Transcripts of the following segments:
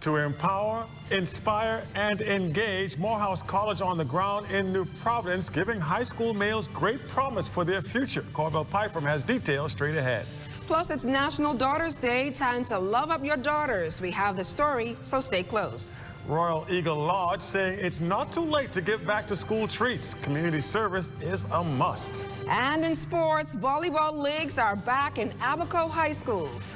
To empower, inspire, and engage, Morehouse College on the ground in New Providence, giving high school males great promise for their future. Corbell Pyfrom has details straight ahead. Plus, it's National Daughters Day. Time to love up your daughters. We have the story, so stay close. Royal Eagle Lodge saying it's not too late to give back to school treats. Community service is a must. And in sports, volleyball leagues are back in Abaco high schools.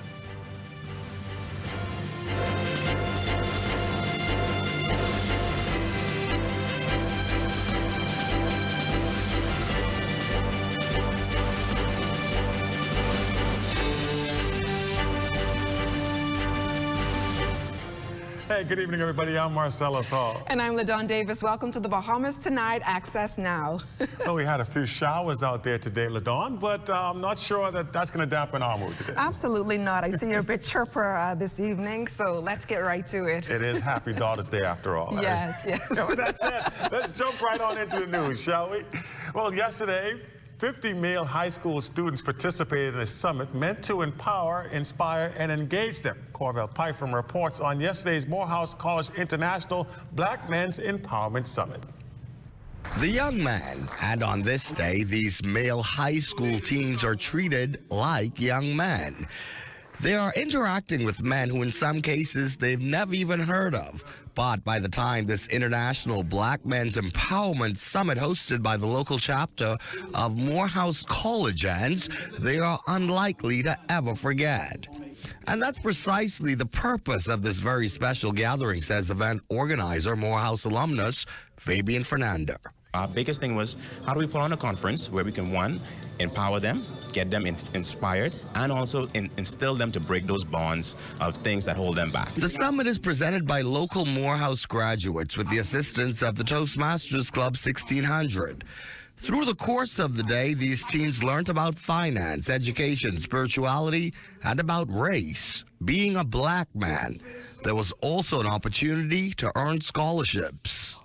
Hey, good evening, everybody. I'm Marcellus Hall. And I'm LaDawn Davis. Welcome to the Bahamas Tonight. Access now. Well, we had a few showers out there today, LaDawn, but I'm not sure that that's going to dampen our mood today. Absolutely not. I see you're a bit chirper this evening, so let's get right to it. It is Happy Daughter's Day after all. Yes, yes. That's it. Let's jump right on into the news, shall we? Well, yesterday, 50 male high school students participated in a summit meant to empower, inspire, and engage them. Corbell Pyfrom reports on yesterday's Morehouse College International Black Men's Empowerment Summit. The young man, and on this day, these male high school teens are treated like young men. They are interacting with men who in some cases they've never even heard of. But by the time this International Black Men's Empowerment Summit hosted by the local chapter of Morehouse College ends, they are unlikely to ever forget. And that's precisely the purpose of this very special gathering, says event organizer, Morehouse alumnus Fabian Fernando. Our biggest thing was, how do we put on a conference where we can, one, empower them, get them inspired, and also instill them to break those bonds of things that hold them back. The summit is presented by local Morehouse graduates with the assistance of the Toastmasters Club 1600. Through the course of the day, these teens learned about finance, education, spirituality, and about race. Being a black man, there was also an opportunity to earn scholarships.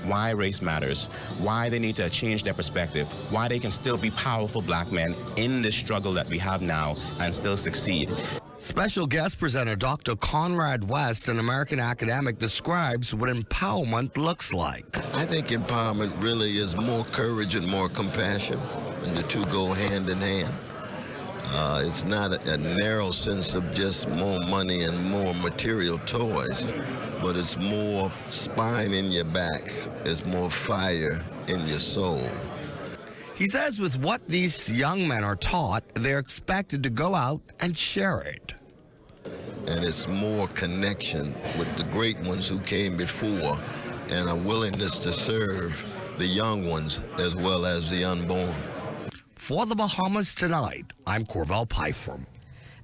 Why race matters, why they need to change their perspective, why they can still be powerful black men in this struggle that we have now and still succeed. Special guest presenter Dr. Conrad West, an American academic, describes what empowerment looks like. I think empowerment really is more courage and more compassion, and the two go hand in hand. It's not a narrow sense of just more money and more material toys, but it's more spine in your back, it's more fire in your soul. He says with what these young men are taught, they're expected to go out and share it. And it's more connection with the great ones who came before and a willingness to serve the young ones as well as the unborn. For the Bahamas Tonight, I'm Corbell Pyfrom.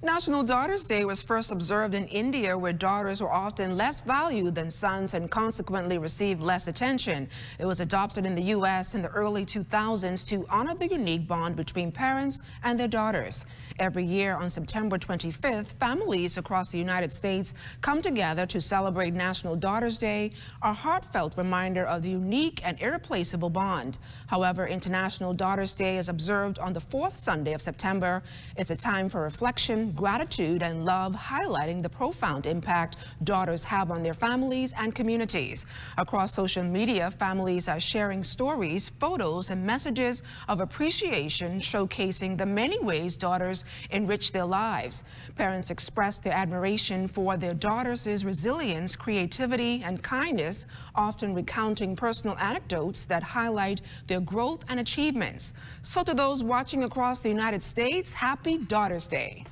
National Daughters Day was first observed in India, where daughters were often less valued than sons and consequently received less attention. It was adopted in the U.S. in the early 2000s to honor the unique bond between parents and their daughters. Every year on September 25th, families across the United States come together to celebrate National Daughters Day, a heartfelt reminder of the unique and irreplaceable bond. However, International Daughters Day is observed on the fourth Sunday of September. It's a time for reflection, gratitude, and love, highlighting the profound impact daughters have on their families and communities. Across social media, families are sharing stories, photos, and messages of appreciation, showcasing the many ways daughters enrich their lives. Parents express their admiration for their daughters' resilience, creativity, and kindness, often recounting personal anecdotes that highlight their growth and achievements. So to those watching across the United States, Happy Daughters Day.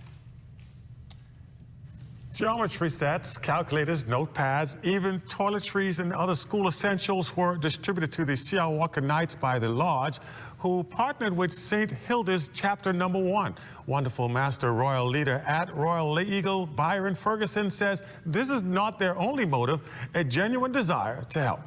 Geometry sets, calculators, notepads, even toiletries and other school essentials were distributed to the Siawaka Knights by the Lodge, who partnered with St. Hilda's Chapter No. 1. Wonderful Master Royal Leader at Royal Eagle, Byron Ferguson, says this is not their only motive, a genuine desire to help.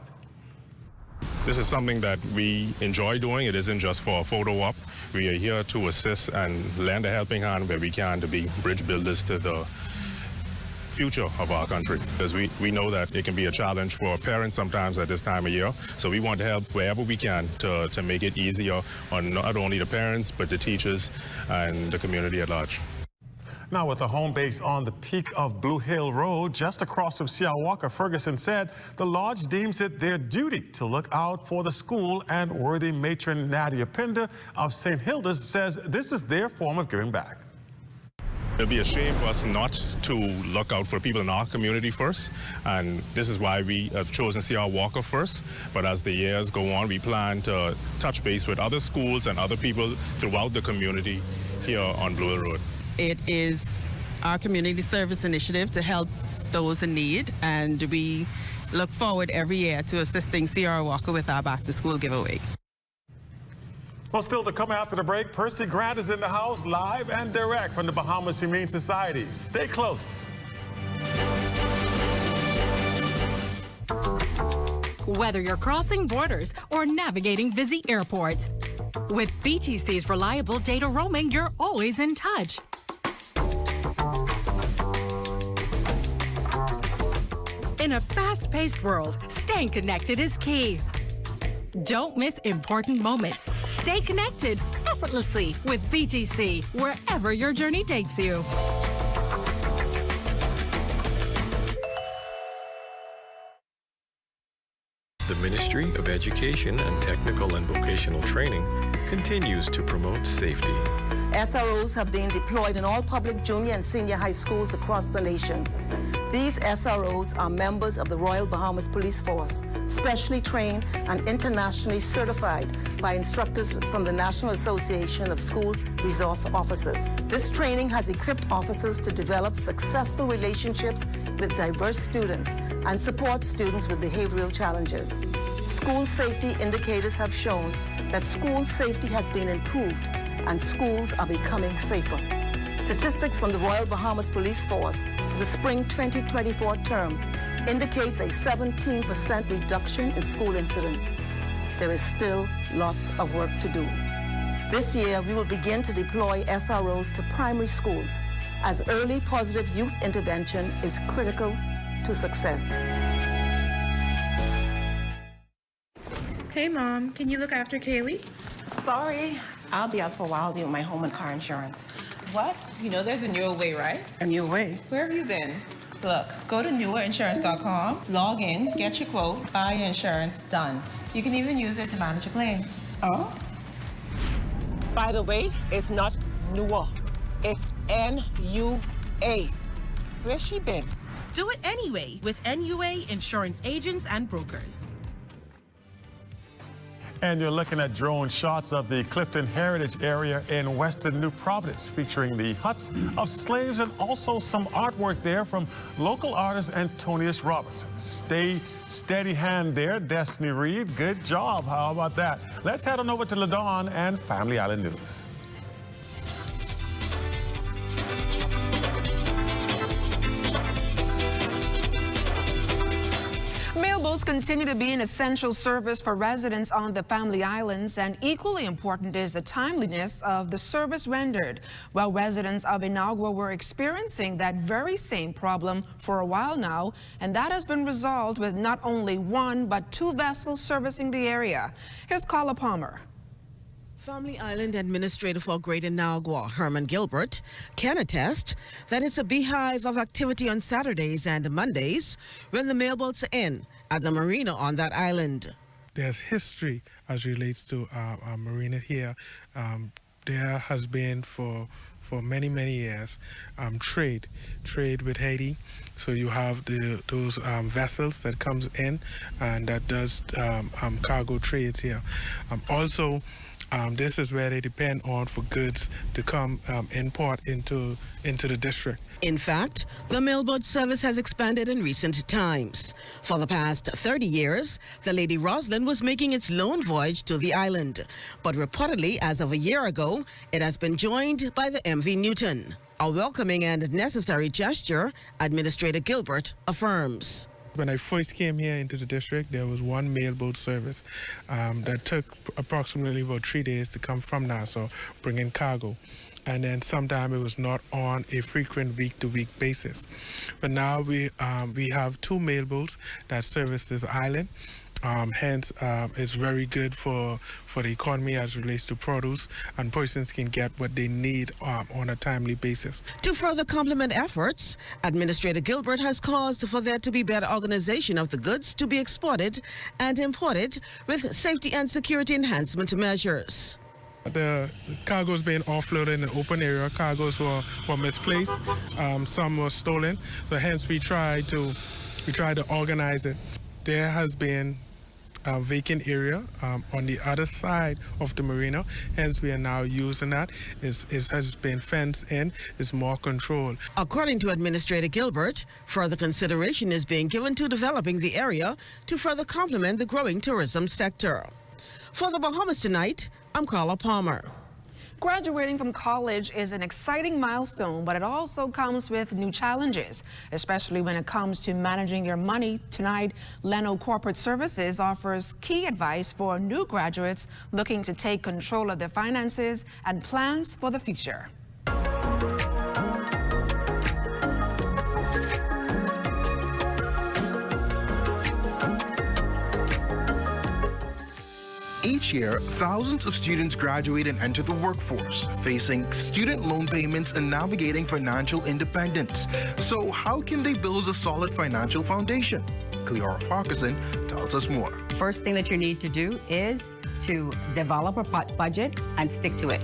This is something that we enjoy doing. It isn't just for a photo op. We are here to assist and lend a helping hand where we can to be bridge builders to the future of our country, because we know that it can be a challenge for parents sometimes at this time of year. So we want to help wherever we can to make it easier on not only the parents, but the teachers and the community at large. Now, with a home base on the peak of Blue Hill Road, just across from C.R. Walker, Ferguson said the lodge deems it their duty to look out for the school, and worthy matron Nadia Pinder of St. Hilda's says this is their form of giving back. It'd be a shame for us not to look out for people in our community first, and this is why we have chosen C.R. Walker first. But as the years go on, we plan to touch base with other schools and other people throughout the community here on Blue Hill Road. It is our community service initiative to help those in need, and we look forward every year to assisting C.R. Walker with our back to school giveaway. Well, still to come after the break, Percy Grant is in the house live and direct from the Bahamas Humane Society. Stay close. Whether you're crossing borders or navigating busy airports, with BTC's reliable data roaming, you're always in touch. In a fast-paced world, staying connected is key. Don't miss important moments. Stay connected effortlessly with BTC wherever your journey takes you. The Ministry of Education and Technical and Vocational Training continues to promote safety. SROs have been deployed in all public junior and senior high schools across the nation. These SROs are members of the Royal Bahamas Police Force, specially trained and internationally certified by instructors from the National Association of School Resource Officers. This training has equipped officers to develop successful relationships with diverse students and support students with behavioral challenges. School safety indicators have shown that school safety has been improved and schools are becoming safer. Statistics from the Royal Bahamas Police Force for the spring 2024 term indicates a 17% reduction in school incidents. There is still lots of work to do. This year, we will begin to deploy SROs to primary schools, as early positive youth intervention is critical to success. Hey, Mom, can you look after Kaylee? Sorry, I'll be out for a while doing my home and car insurance. What? You know there's a newer way, right? A new way? Where have you been? Look, go to newerinsurance.com, log in, get your quote, buy your insurance, done. You can even use it to manage a claim. Oh? By the way, it's not newer. It's N-U-A. Where's she been? Do it anyway with NUA Insurance Agents and Brokers. And you're looking at drone shots of the Clifton Heritage area in western New Providence, featuring the huts of slaves and also some artwork there from local artist Antonius Robertson. Stay steady hand there, Destiny Reed. Good job. How about that? Let's head on over to LaDawn and Family Island News. Mailboats continue to be an essential service for residents on the Family Islands, and equally important is the timeliness of the service rendered. Well, residents of Inagua were experiencing that very same problem for a while now, and that has been resolved with not only one but two vessels servicing the area. Here's Carla Palmer. Family Island Administrator for Greater Inagua, Herman Gilbert, can attest that it's a beehive of activity on Saturdays and Mondays when the mailboats are in at the marina on that island. There's history as relates to our marina here. There has been for many years trade with Haiti. So you have those vessels that comes in and that does cargo trades here. Also, this is where they depend on for goods to come import into the district. In fact, the mailboat service has expanded in recent times. For the past 30 years, the Lady Roslyn was making its lone voyage to the island. But reportedly, as of a year ago, it has been joined by the MV Newton. A welcoming and necessary gesture, Administrator Gilbert affirms. When I first came here into the district, there was one mailboat service that took approximately about 3 days to come from Nassau, bringing cargo. And then sometime it was not on a frequent week-to-week basis. But now we have two mailboats that service this island, Hence, it's very good for the economy as it relates to produce, and persons can get what they need on a timely basis. To further complement efforts, Administrator Gilbert has caused for there to be better organization of the goods to be exported and imported with safety and security enhancement measures. The cargoes being offloaded in the open area, cargoes were misplaced, some were stolen, so hence we tried to organize it. There has been a vacant area on the other side of the marina, hence we are now using that. It has been fenced in, it's more control. According to Administrator Gilbert, further consideration is being given to developing the area to further complement the growing tourism sector. For the Bahamas Tonight, I'm Carla Palmer. Graduating from college is an exciting milestone, but it also comes with new challenges, especially when it comes to managing your money. Tonight, Leno Corporate Services offers key advice for new graduates looking to take control of their finances and plans for the future. Each year, thousands of students graduate and enter the workforce, facing student loan payments and navigating financial independence. So how can they build a solid financial foundation? Cleora Farquharson tells us more. First thing that you need to do is to develop a budget and stick to it.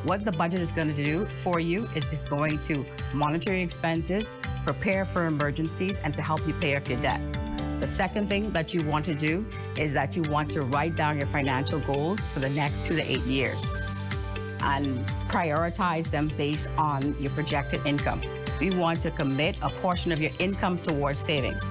What the budget is going to do for you is going to monitor your expenses, prepare for emergencies, and to help you pay off your debt. The second thing that you want to do is that you want to write down your financial goals for the next 2 to 8 years and prioritize them based on your projected income. We want to commit a portion of your income towards savings.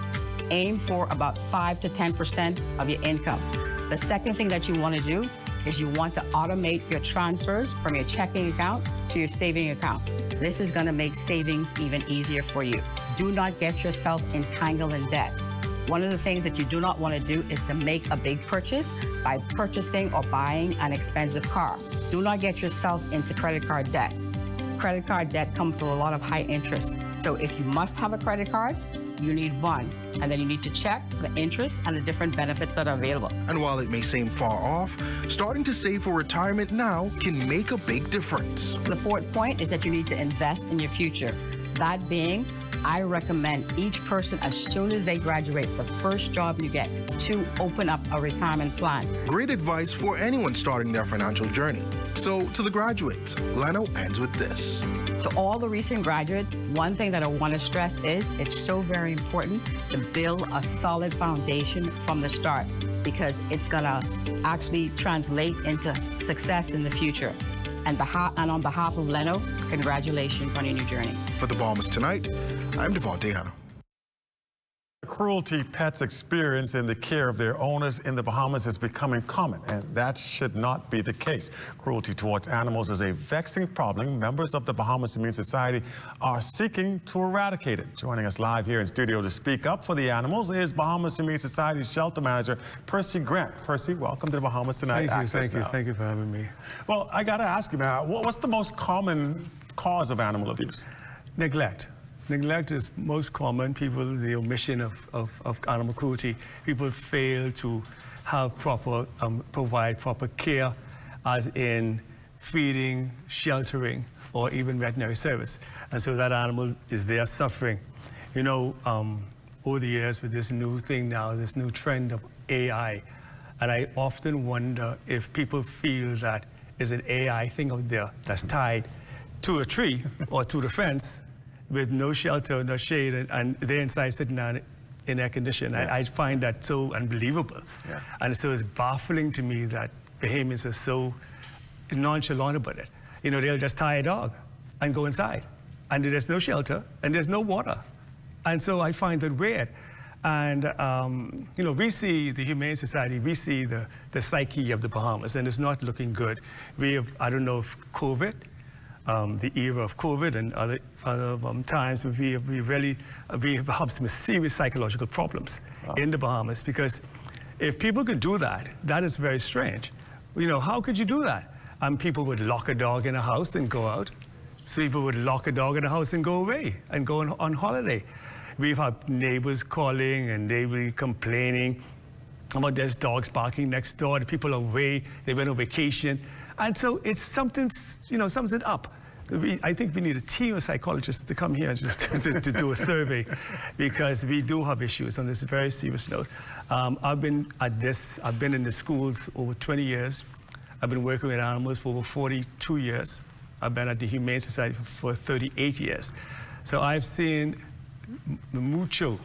Aim for about 5 to 10% of your income. The second thing that you want to do is you want to automate your transfers from your checking account to your saving account. This is going to make savings even easier for you. Do not get yourself entangled in debt. One of the things that you do not want to do is to make a big purchase by purchasing or buying an expensive car. Do not get yourself into credit card debt. Credit card debt comes with a lot of high interest. So if you must have a credit card, you need one. And then you need to check the interest and the different benefits that are available. And while it may seem far off, starting to save for retirement now can make a big difference. The fourth point is that you need to invest in your future. That being, I recommend each person, as soon as they graduate, the first job you get, to open up a retirement plan. Great advice for anyone starting their financial journey. So to the graduates, Leno ends with this. To all the recent graduates, one thing that I want to stress is it's so very important to build a solid foundation from the start, because it's going to actually translate into success in the future. And on behalf of Leno, congratulations on your new journey. For the Bahamas Tonight, I'm Devontae Hanna. Cruelty pets experience in the care of their owners in the Bahamas is becoming common, and that should not be the case. Cruelty towards animals is a vexing problem. Members of the Bahamas Humane Society are seeking to eradicate it. Joining us live here in studio to speak up for the animals is Bahamas Humane Society's shelter manager, Percy Grant. Percy, welcome to the Bahamas Tonight. Thank you for having me. Well, I got to ask you now, what's the most common cause of animal abuse? Neglect. Neglect is most common. People, the omission of animal cruelty. People fail to have provide proper care, as in feeding, sheltering, or even veterinary service. And so that animal is there suffering. You know, over the years with this new thing now, this new trend of AI, and I often wonder if people feel that is an AI thing out there that's tied to a tree or to the fence, with no shelter, no shade, and they're inside sitting down in air conditioning. Yeah. I find that so unbelievable. Yeah. And so it's baffling to me that Bahamians are so nonchalant about it. You know, they'll just tie a dog and go inside. And there's no shelter, and there's no water. And so I find that weird. And, you know, we see the Humane Society, we see the psyche of the Bahamas, and it's not looking good. We have, I don't know if COVID, the era of COVID and other times, we have some serious psychological problems in the Bahamas, because if people could do that, that is very strange. You know, how could you do that? People would lock a dog in a house and go out. So people would lock a dog in a house and go away and go on holiday. We've had neighbors calling and neighbors complaining about there's dogs barking next door, the people are away, they went on vacation. And so it's something, something up. I think we need a team of psychologists to come here and just to do a survey, because we do have issues on this very serious note. I've been in the schools over 20 years. I've been working with animals for over 42 years. I've been at the Humane Society for 38 years. So I've seen mucho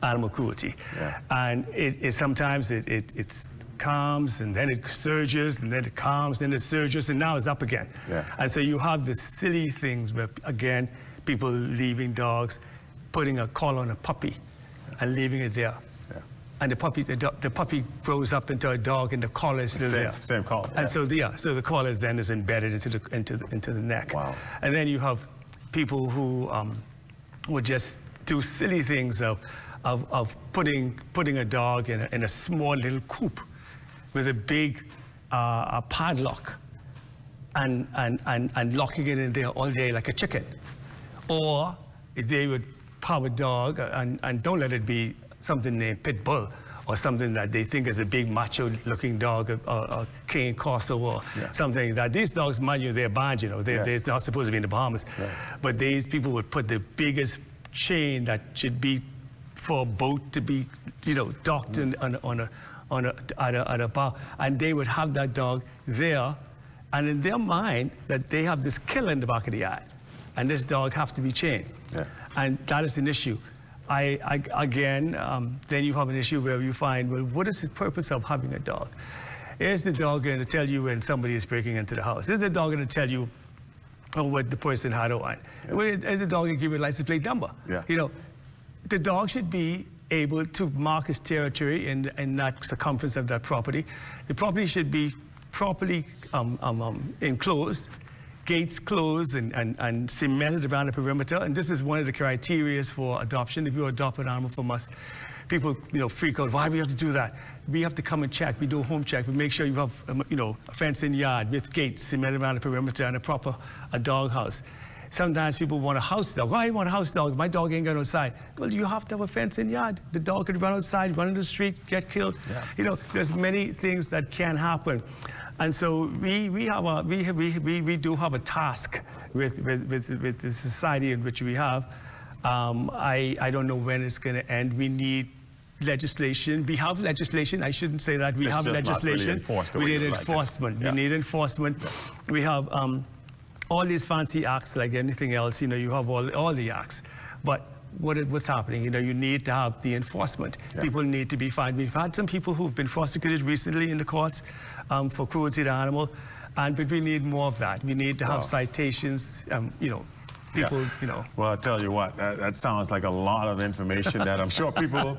animal cruelty. Yeah. And sometimes it calms, and then it surges, and then it calms, and it surges, and now it's up again. Yeah. And so you have the silly things where, again, people leaving dogs, putting a collar on a puppy and leaving it there. Yeah. And the puppy grows up into a dog, and the collar is still there. Same collar. And so the collar then is embedded into the neck. Wow. And then you have people who would just do silly things of putting a dog in a small little coop with a big padlock and locking it in there all day like a chicken. Or if they would have a dog and don't let it be something named Pit Bull or something that they think is a big macho-looking dog, or Cane Corso or something like that. These dogs, mind you, they're banned, they're not supposed to be in the Bahamas. Right. But these people would put the biggest chain that should be for a boat to be, docked at a bar, and they would have that dog there, and in their mind that they have this killer in the back of the yard, and this dog have to be chained. Yeah. And that is an issue. Again, then you have an issue where you find, well, what is the purpose of having a dog? Is the dog going to tell you when somebody is breaking into the house? Is the dog going to tell you what the person had on? Yeah. Is the dog going to give you a license plate number? Yeah. The dog should be able to mark his territory in that circumference of that property. The property should be properly enclosed, gates closed and cemented around the perimeter. And this is one of the criteria for adoption. If you adopt an animal from us, people freak out. Why do we have to do that? We have to come and check. We do a home check. We make sure you have a fenced-in yard with gates cemented around the perimeter and a dog house. Sometimes people want a house dog. Why do you want a house dog? My dog ain't going outside. Well, you have to have a fenced-in yard. The dog could run outside, run in the street, get killed. Yeah. There's many things that can happen. And so we do have a task with the society in which we have. I don't know when it's going to end. We need legislation. We have legislation. I shouldn't say that. We have legislation. We need enforcement. We need enforcement. We have all these fancy acts like anything else. You have all the acts. But what's happening? You need to have the enforcement. Yeah. People need to be fined. We've had some people who've been prosecuted recently in the courts for cruelty to animal, but we need more of that. We need to have citations. People, Well, I'll tell you what, that sounds like a lot of information that I'm sure people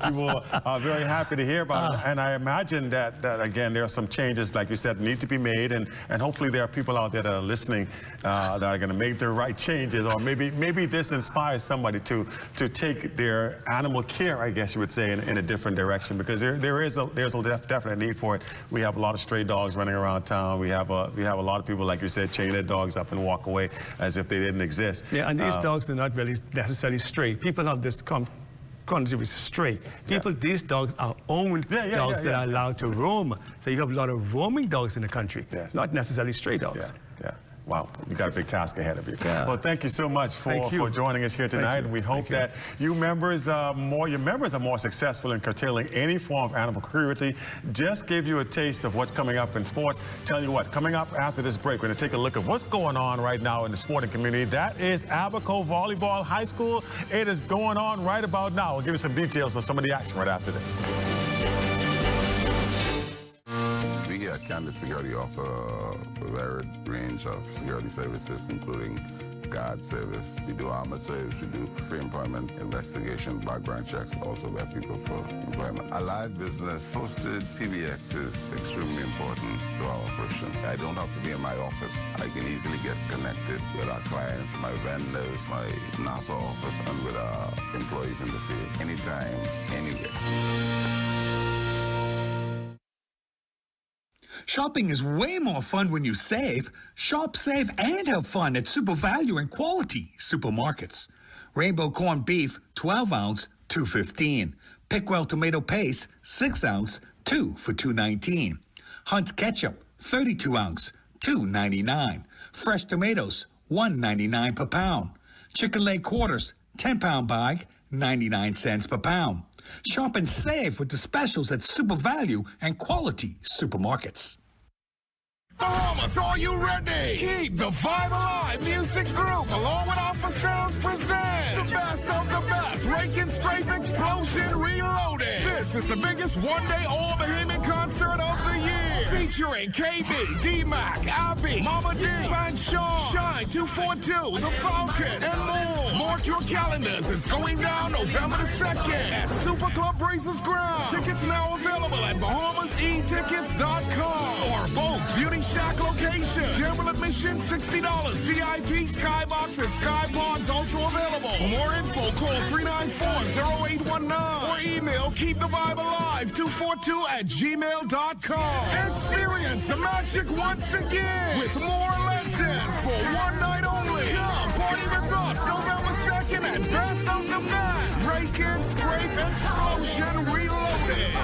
are very happy to hear about. And I imagine that again, there are some changes, like you said, need to be made. And hopefully there are people out there that are listening that are going to make the right changes. Or maybe this inspires somebody to take their animal care, I guess you would say, in a different direction. Because there's a definite need for it. We have a lot of stray dogs running around town. We have a lot of people, like you said, chain their dogs up and walk away as if they didn't exist. Yeah, and these dogs are not really necessarily stray. People have this concept of stray. These dogs are owned dogs that are allowed to roam. So you have a lot of roaming dogs in the country, not necessarily stray dogs. Yeah. Wow, you got a big task ahead of you. Yeah. Well, thank you so much for joining us here tonight. And we hope that your members are more successful in curtailing any form of animal cruelty. Just give you a taste of what's coming up in sports. Tell you what, coming up after this break, we're going to take a look at what's going on right now in the sporting community. That is Abaco Volleyball High School. It is going on right about now. We'll give you some details on some of the action right after this. Candid Security offer a varied range of security services, including guard service. We do armored service, we do pre-employment investigation, background checks, also get people for employment. A live business hosted PBX is extremely important to our operation. I don't have to be in my office. I can easily get connected with our clients, my vendors, my NASA office, and with our employees in the field, anytime, anywhere. Shopping is way more fun when you save. Shop, save, and have fun at Super Value and Quality Supermarkets. Rainbow corned beef, 12 ounce, $2.15. Pickwell tomato paste, 6 ounce, 2 for $2.19. Hunt ketchup, 32 ounce, $2.99. Fresh tomatoes, $1.99 per pound. Chicken leg quarters, 10-pound bag, 99 cents per pound. Shop and save with the specials at Super Value and Quality Supermarkets. Bahamas, are you ready? Keep the vibe alive. Music group, along with Alpha Sounds, present the best of the best. Rake and Scrape Explosion Reloaded. This is the biggest one-day all-Bahamian concert of the year. Featuring KB, D-Mac, Abby, Mama D, Fan Sean, Shine 242, The Falcon, and more. Mark your calendars. It's going down November the 2nd at Super Club Racers Ground. Tickets now available at BahamasEtickets.com or both Beauty Shack location. General admission $60. VIP, Skybox, and Skypods also available. For more info, call 394-0819 or email keepthevibealive242@gmail.com. Experience the magic once again with more legends for one night only. Come party with us November 2nd at Best of the Best. Rake and Scrape Explosion Reloaded.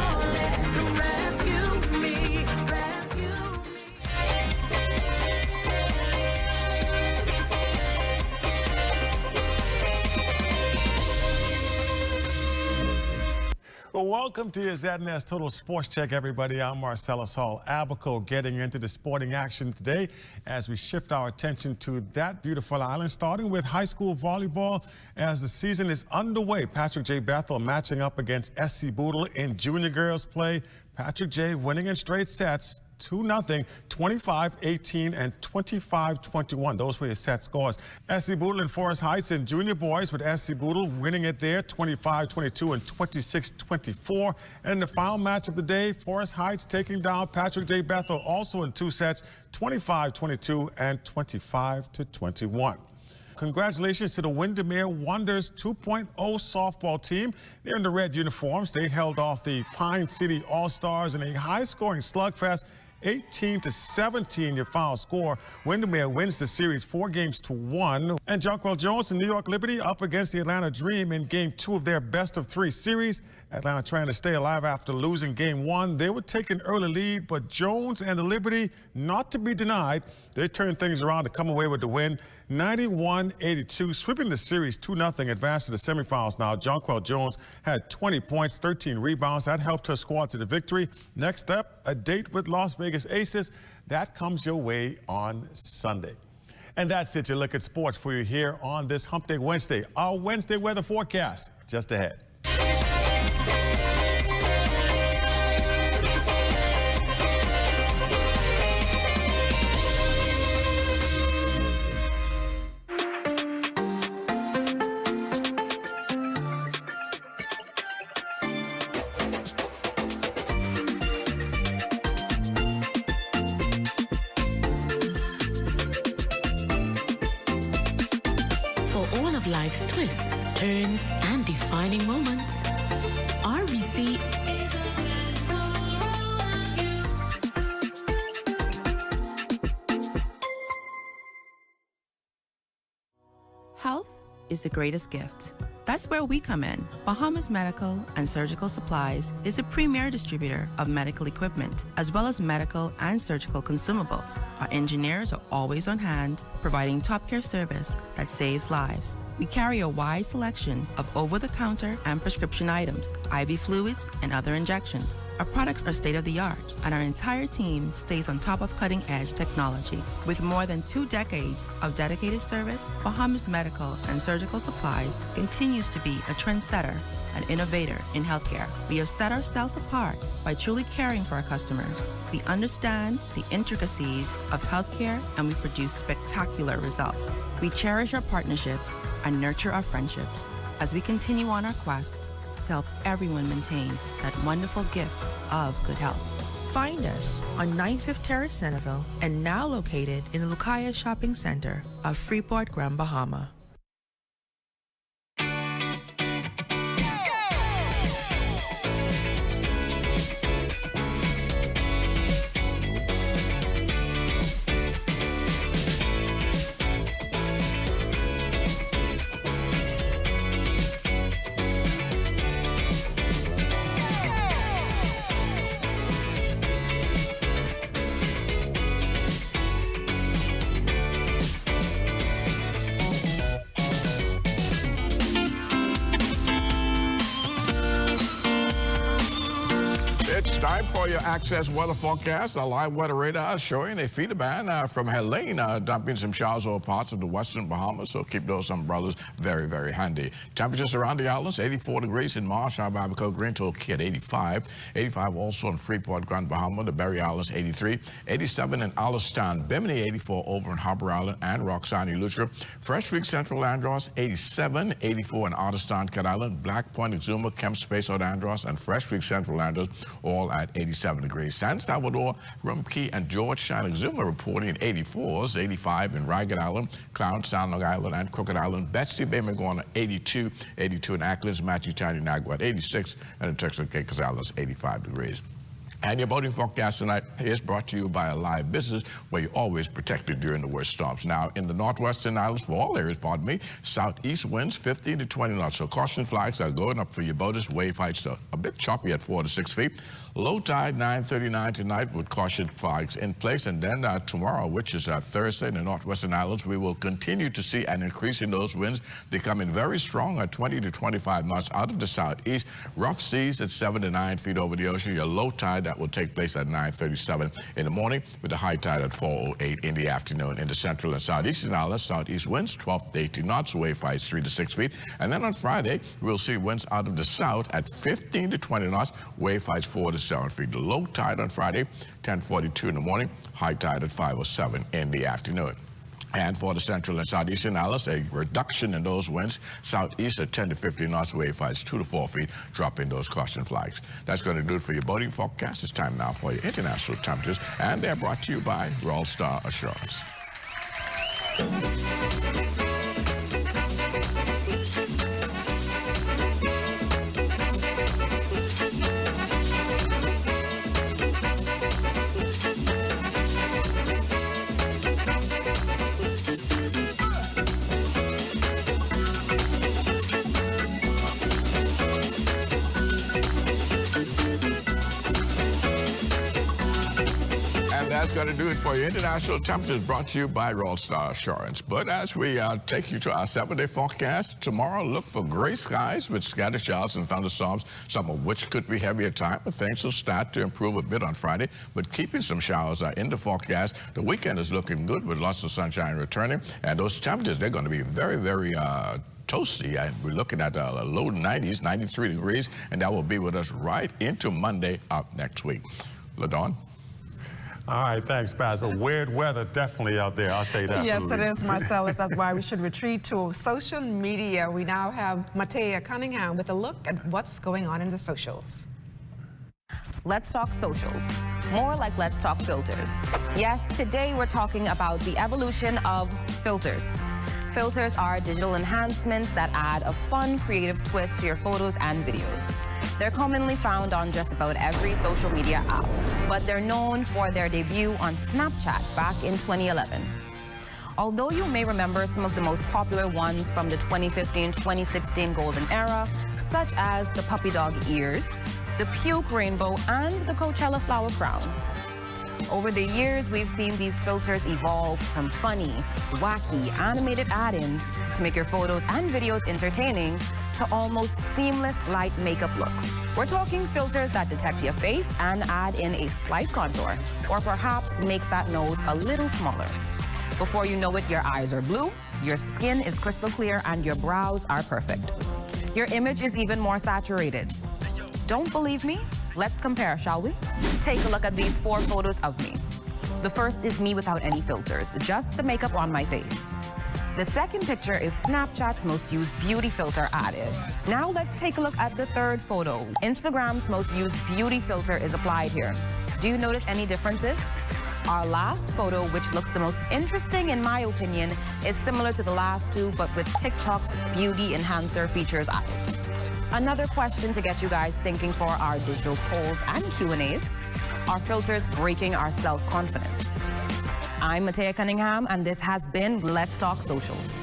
Well, welcome to your ZNS Total Sports Check, everybody. I'm Marcellus Hall Abaco, getting into the sporting action today as we shift our attention to that beautiful island, starting with high school volleyball as the season is underway. Patrick J. Bethel matching up against SC Boodle in junior girls play. Patrick J. winning in straight sets. 2-0, 25-18, and 25-21. Those were his set scores. SC Boodle and Forest Heights in junior boys, with SC Boodle winning it there 25-22 and 26-24. And the final match of the day, Forest Heights taking down Patrick J. Bethel, also in 2 sets, 25-22 and 25-21. Congratulations to the Windermere Wonders 2.0 softball team. They're in the red uniforms. They held off the Pine City All-Stars in a high-scoring slugfest. 18-17 your final score. Windermere wins the series 4-1. And Jonquil Jones and New York Liberty up against the Atlanta Dream in Game 2 of their best-of-3 series. Atlanta trying to stay alive after losing Game 1. They would take an early lead, but Jones and the Liberty, not to be denied, they turned things around to come away with the win. 91-82, sweeping the series 2-0, advanced to the semifinals now. Jonquil Jones had 20 points, 13 rebounds. That helped her squad to the victory. Next up, a date with Las Vegas Aces. That comes your way on Sunday. And that's it. Your look at sports for you here on this Hump Day Wednesday. Our Wednesday weather forecast just ahead. Life's twists, turns, and defining moments. RBC is for all of you. Health is the greatest gift. That's where we come in. Bahamas Medical and Surgical Supplies is a premier distributor of medical equipment, as well as medical and surgical consumables. Our engineers are always on hand, providing top care service that saves lives. We carry a wide selection of over-the-counter and prescription items, IV fluids, and other injections. Our products are state-of-the-art, and our entire team stays on top of cutting-edge technology. With more than 2 decades of dedicated service, Bahamas Medical and Surgical Supplies continues to be a trendsetter and innovator in healthcare. We have set ourselves apart by truly caring for our customers. We understand the intricacies of healthcare, and we produce spectacular results. We cherish our partnerships and nurture our friendships as we continue on our quest to help everyone maintain that wonderful gift of good health. Find us on 95th Terrace, Centerville, and now located in the Lucaya Shopping Center of Freeport, Grand Bahama. It's time for your Access weather forecast. Our live weather radar is showing a feeder band from Helene dumping some showers over parts of the western Bahamas, so keep those umbrellas very, very handy. Temperatures around the islands, 84 degrees in Marsh, Abaco, Green Key at 85. 85 also in Freeport, Grand Bahama, the Berry Islands, 83. 87 in Alistan, Bimini, 84 over in Harbor Island and Roxani, Lutra. Fresh Creek, Central Andros, 87. 84 in Ardistan, Cat Island, Black Point, Exuma, Kemp Space, Andros, and Fresh Creek, Central Andros, all at 87 degrees. San Salvador, Rumkey, and Georgetown, Exuma reporting 84s, 85 in Ragged Island, Clownstown, Long Island, and Crooked Island. Betsy Bay, Magona, 82. 82 in Acklands, Matchitani, Naguat, 86, and in Texas, Caicos Islands, 85 degrees. And your boating forecast tonight is brought to you by a live business where you're always protected during the worst storms. Now, in the northwestern islands, for all areas, pardon me, southeast winds 15 to 20 knots. So caution flags are going up for your boaters. Wave heights are a bit choppy at 4 to 6 feet. Low tide 9:39 tonight with caution flags in place. And then tomorrow, which is Thursday in the northwestern islands, we will continue to see an increase in those winds becoming very strong at 20 to 25 knots out of the southeast. Rough seas at 7 to 9 feet over the ocean. Your low tide that will take place at 9:37 in the morning with the high tide at 4:08 in the afternoon. In the central and southeastern islands, southeast winds 12 to 18 knots, wave heights 3 to 6 feet. And then on Friday, we'll see winds out of the south at 15 to 20 knots, wave heights 4 to 7 feet. The low tide on Friday, 10:42 in the morning, high tide at 5:07 in the afternoon. And for the central and southeastern islands, a reduction in those winds. Southeast at 10 to 15 knots, wave heights 2 to 4 feet, dropping those caution flags. That's going to do it for your boating forecast. It's time now for your international temperatures, and they're brought to you by Royal Star Assurance. That's going to do it for your international temperatures, brought to you by Royal Star Assurance. But as we take you to our 7-day forecast, tomorrow look for gray skies with scattered showers and thunderstorms, some of which could be heavy at times. But things will start to improve a bit on Friday, but keeping some showers in the forecast. The weekend is looking good with lots of sunshine returning, and those temperatures, they're going to be very, very toasty. We're looking at low 90s, 93 degrees, and that will be with us right into Monday up next week. LaDawn? All right, thanks, Basil. Weird weather definitely out there, I'll say that. Yes, it is, Marcellus. That's why we should retreat to social media. We now have Matea Cunningham with a look at what's going on in the socials. Let's talk socials. More like let's talk filters. Yes, today we're talking about the evolution of filters. Filters are digital enhancements that add a fun, creative twist to your photos and videos. They're commonly found on just about every social media app, but they're known for their debut on Snapchat back in 2011. Although you may remember some of the most popular ones from the 2015-2016 golden era, such as the puppy dog ears, the puke rainbow, and the Coachella flower crown. Over the years, we've seen these filters evolve from funny, wacky, animated add-ins to make your photos and videos entertaining to almost seamless light makeup looks. We're talking filters that detect your face and add in a slight contour, or perhaps makes that nose a little smaller. Before you know it, your eyes are blue, your skin is crystal clear, and your brows are perfect. Your image is even more saturated. Don't believe me? Let's compare, shall we? Take a look at these 4 photos of me. The first is me without any filters, just the makeup on my face. The second picture is Snapchat's most used beauty filter added. Now let's take a look at the third photo. Instagram's most used beauty filter is applied here. Do you notice any differences? Our last photo, which looks the most interesting in my opinion, is similar to the last 2, but with TikTok's beauty enhancer features added. Another question to get you guys thinking for our digital polls and Q&As. Are filters breaking our self-confidence? I'm Matea Cunningham, and this has been Let's Talk Socials.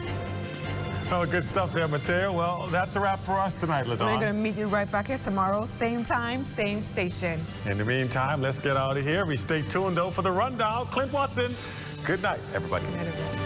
Oh, good stuff there, Matea. Well, that's a wrap for us tonight, LaDawn. We're going to meet you right back here tomorrow, same time, same station. In the meantime, let's get out of here. We stay tuned, though, for the rundown. Clint Watson, good night, everybody. Good night, everybody.